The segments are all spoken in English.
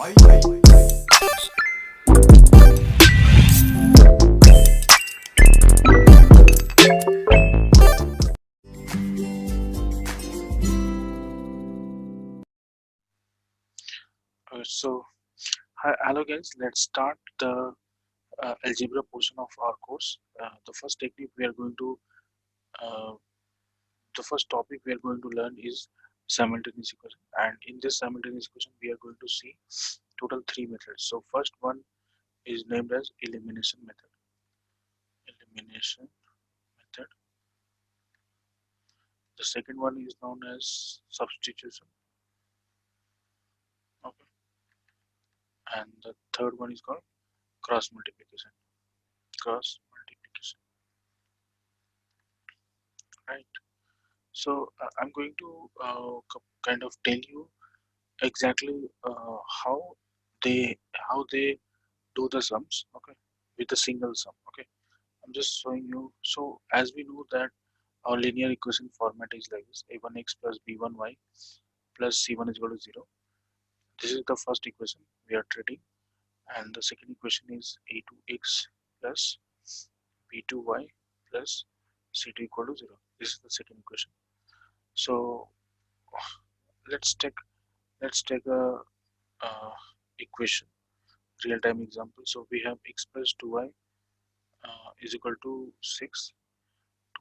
So, hello guys, let's start the algebra portion of our course. The first technique we are going to, uh, the first topic we are going to learn is simultaneous equation. And in this simultaneous equation, we are going to see total three methods. So, first one is named as elimination method. Elimination method. The second one is known as substitution. Okay. And the third one is called cross multiplication. Cross multiplication. Right. So I'm going to kind of tell you exactly they how they do the sums. Okay, with a single sum. Okay, I'm just showing you. So as we know that our linear equation format is like this: a1x plus b1y plus c1 is equal to 0. This is the first equation we are treating, and the second equation is a2x plus b2y plus c2 equal to 0. This is the second equation. So let's take a equation, real-time example. So we have x plus 2y is equal to 6,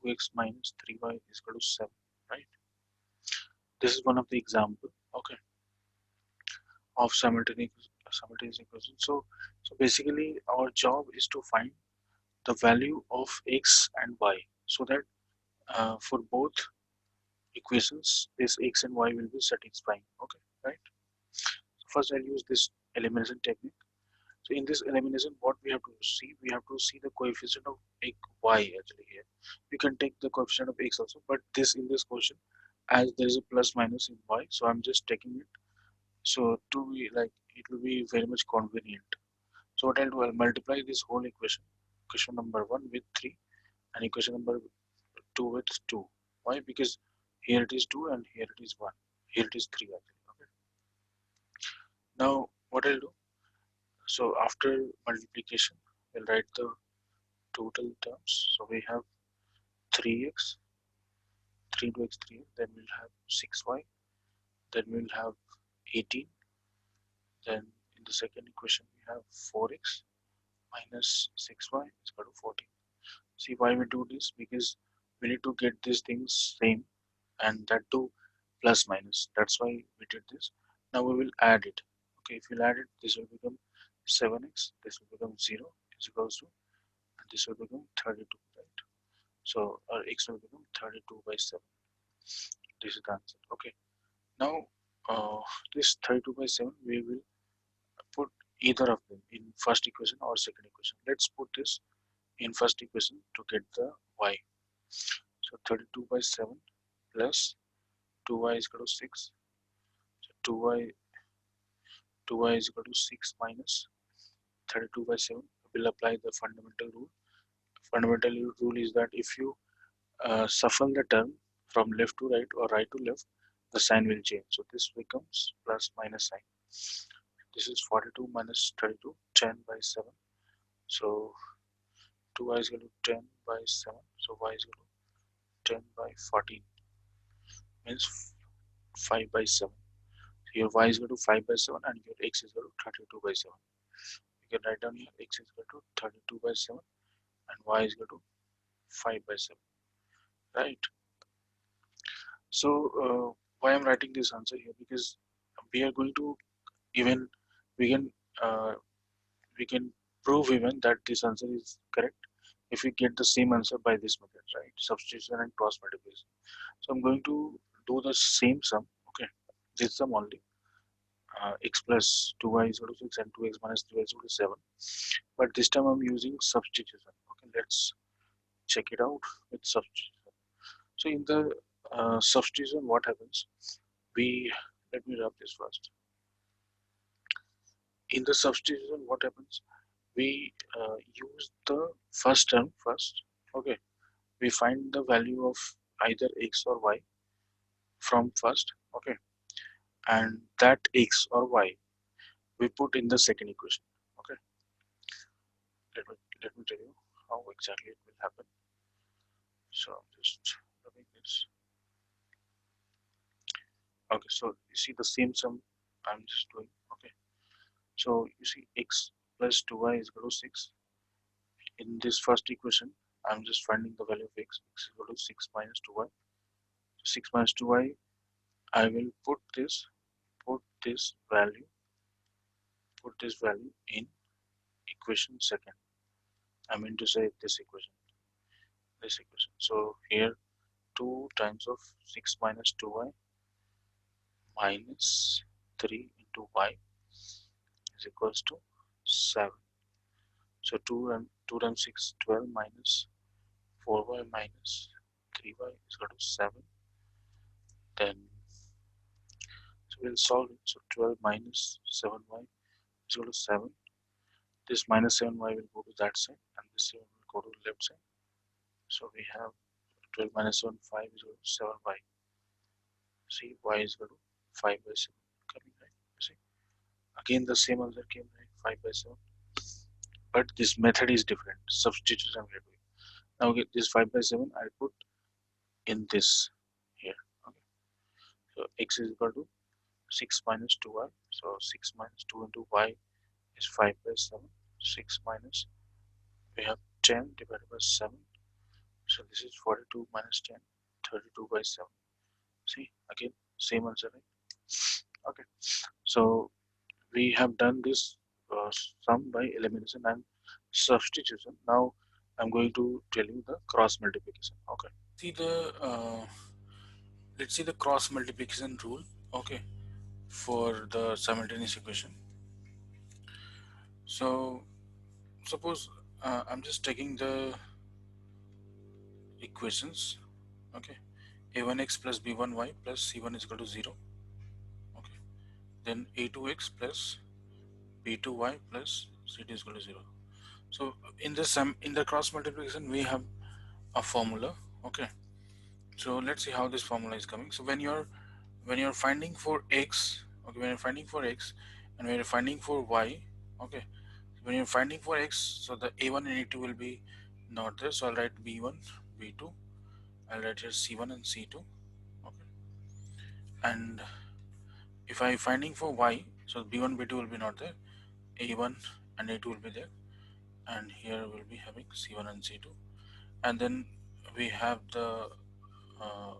2x minus 3y is equal to 7, right? This is one of the example, okay, of simultaneous equation. So basically our job is to find the value of x and y, so that for both equations this x and y will be satisfying, okay, right? So first I'll use this elimination technique. So in this elimination, what we have to see, we have to see the coefficient of y actually here. You can take the coefficient of x also, but this in this question, as there is a plus minus in y, so I'm just taking it. So to be like, it will be very much convenient. So what I'll do, I'll multiply this whole equation number 1 with 3, and equation number 2 with 2. Why? Because here it is 2 and here it is 1. Here it is 3 actually. Okay. Now what I'll do, so after multiplication, we'll write the total terms. So we have 3x, 3 into x, 3, then we'll have 6y, then we'll have 18, then in the second equation we have 4x minus 6y is equal to 14. See why we do this? Because we need to get these things same, and that too plus minus. That's why we did this. Now we will add it. Okay, if you add it, this will become 7x, this will become 0 is equals to, and this will become 32, right? So our x will become 32 by 7. This is the answer. Okay. Now this 32 by 7 we will put either of them in first equation or second equation. Let's put this in first equation to get the y. So 32 by 7 plus 2y is equal to 6. So 2y is equal to 6 minus 32 by 7. We will apply the fundamental rule. Fundamental rule is that if you shuffle the term from left to right or right to left, the sign will change. So this becomes plus minus sign. This is 42 minus 32, 10 by 7. So 2y is equal to 10 by 7. So y is equal to 10 by 14, means 5 by 7. So your y is equal to 5 by 7 and your x is equal to 32 by 7. You can write down here x is equal to 32 by 7 and y is equal to 5 by 7. Right. So why I'm writing this answer here? Because we are going to even we can uh, we can prove even that this answer is correct if we get the same answer by this method, right? Substitution and cross multiplication. So I'm going to do the same sum. Okay, this sum only. X plus 2y is equal to 6 and 2x minus 3y is equal to 7. But this time I'm using substitution. Okay, let's check it out with substitution. So in the substitution, what happens? Let me rub this first. In the substitution, what happens? We use the first term first. Okay, we find the value of either x or y from first. Okay, and that x or y we put in the second equation. Okay, let me tell you how exactly it will happen. So I'm just rubbing this. Okay, so you see the same sum I'm just doing. Okay, so you see x plus 2y is equal to 6. In this first equation, I'm just finding the value of x. X is equal to 6 minus 2y. So 6 minus 2y, I will put this value, in equation second. I mean to say this equation. So here 2 times of 6 minus 2y minus 3 into y is equals to 7. So 2 times 6, 12 minus 4y minus 3y is equal to 7. Then so we'll solve it. So 12 minus 7y is equal to 7. This minus 7y will go to that side and this 7 will go to the left side. So we have 12 minus 7, 5 is equal to 7y. See, y is equal to 5 by 7 coming, right? See, again the same answer came, right? 5 by 7. But this method is different. Substitution we are doing. Now okay, this 5 by 7 I put in this here. Okay. So x is equal to 6 minus 2y. So 6 minus 2 into y is 5 by 7. 6 minus, we have 10 divided by 7. So this is 42 minus 10, 32 by 7. See, again, same answer, right? Okay. So we have done this sum by elimination and substitution. Now I'm going to tell you the cross multiplication. Okay. See the let's see the cross multiplication rule. Okay, for the simultaneous equation. So suppose I'm just taking the equations. Okay, a1x plus b1y plus c1 is equal to 0. Okay, then a2x plus b2y plus c2 is equal to 0. So in the sum, in the cross multiplication we have a formula. Okay, so let's see how this formula is coming. So when you're finding for x, okay, when you're finding for x and when you're finding for y, okay, when you're finding for x, so the a1 and a2 will be not there, so I'll write b1, b2, I'll write here c1 and c2. Okay, and if I finding for y, so b1, b2 will be not there, a1 and a2 will be there, and here we'll be having c1 and c2. And then we have the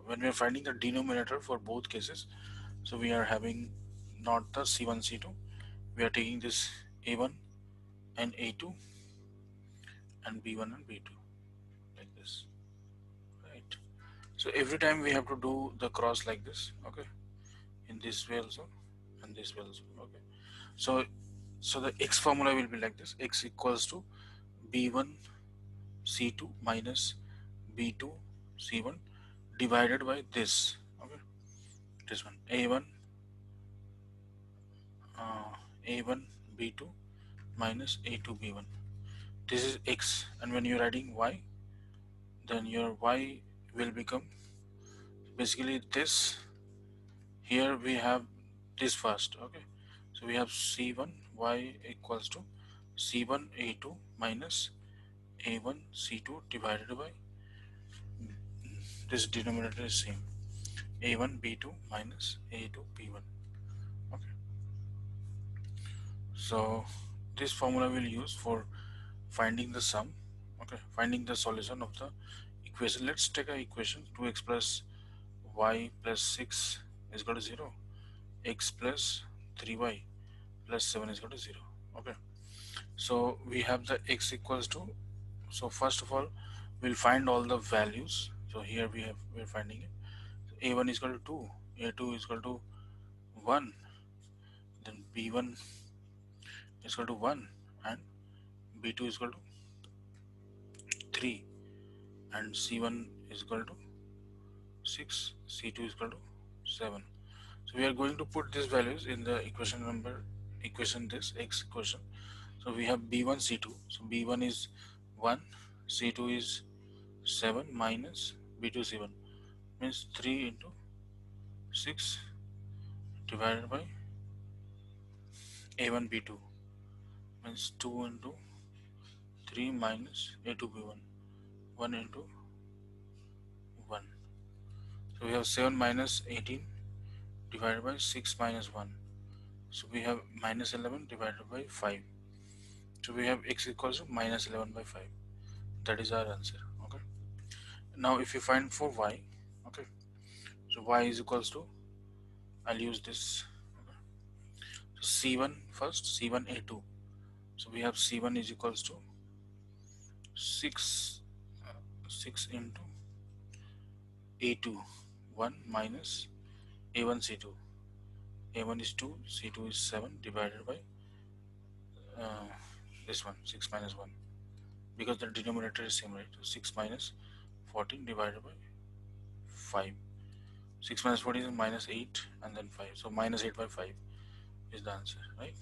when we are finding the denominator for both cases, so we are having not the c1 c2, we are taking this a1 and a2 and b1 and b2 like this, right? So every time we have to do the cross like this. Okay, in this way also and this way also. Okay, so the x formula will be like this: x equals to b1 c2 minus b2 c1 divided by this. Okay, this one a1 a1 b2 minus a2 b1. This is x, and when you're writing y, then your y will become basically this. Here we have this first. Okay, so we have c1 y equals to c1 a2 minus a1 c2 divided by this denominator is same, a1 b2 minus a2 b1. Okay, so this formula we'll use for finding the sum. Okay, finding the solution of the equation. Let's take a equation: 2x plus y plus 6 is equal to 0, x plus 3y plus 7 is equal to 0. Okay, so we have the x equals to, so first of all we'll find all the values. So here we're finding it. A1 is equal to 2, a2 is equal to 1, then b1 is equal to 1, and b2 is equal to 3, and c1 is equal to 6, c2 is equal to 7. So we are going to put these values in the equation this x equation. So we have b1 c2, so b1 is 1, c2 is 7 minus b2 7, means 3 into 6 divided by a1 b2 means 2 into 3 minus a2 b1, 1 into 1. So we have 7 minus 18 divided by 6 minus 1. So we have minus 11 divided by 5. So we have x equals to minus 11 by 5. That is our answer. Okay. Now if you find for y, okay, so y is equals to, I'll use this. Okay. So c1 first, c1 a2. So we have c1 is equals to 6 6 into a2, 1 minus a1 c2. a1 is 2, c2 is 7 divided by uh, this one, 6 minus 1, because the denominator is same, right? So 6 minus 14 divided by 5. 6 minus 14 is minus 8 and then 5. So minus 8 by 5 is the answer, right?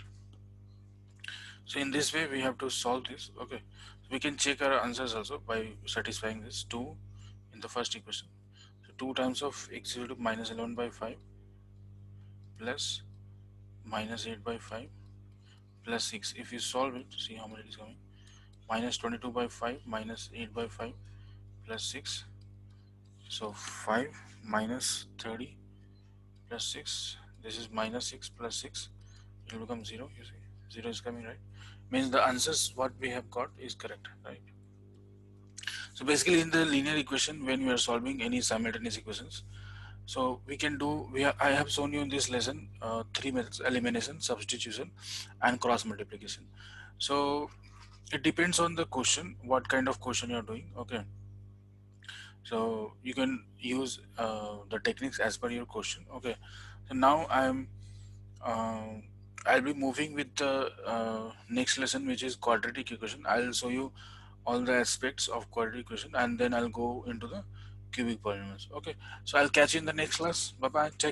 So in this way we have to solve this. Okay, so we can check our answers also by satisfying this 2 in the first equation. So 2 times of x equal to minus 11 by 5 plus minus 8 by 5 plus 6. If you solve it, see how much it is coming. Minus 22 by 5 minus 8 by 5 plus 6. So 5 minus 30 plus 6. This is minus 6 plus 6. It will become 0. You see, 0 is coming, right? Means the answers what we have got is correct, right? So basically in the linear equation, when we are solving any simultaneous equations, so we can do, I have shown you in this lesson 3 methods: elimination, substitution and cross multiplication. So it depends on the question, what kind of question you are doing. Okay, so you can use the techniques as per your question. Okay, so now uh, I'll be moving with the next lesson, which is quadratic equation. I'll show you all the aspects of quadratic equation and then I'll go into the cubic polynomials. Okay, so I'll catch you in the next class. Bye bye, take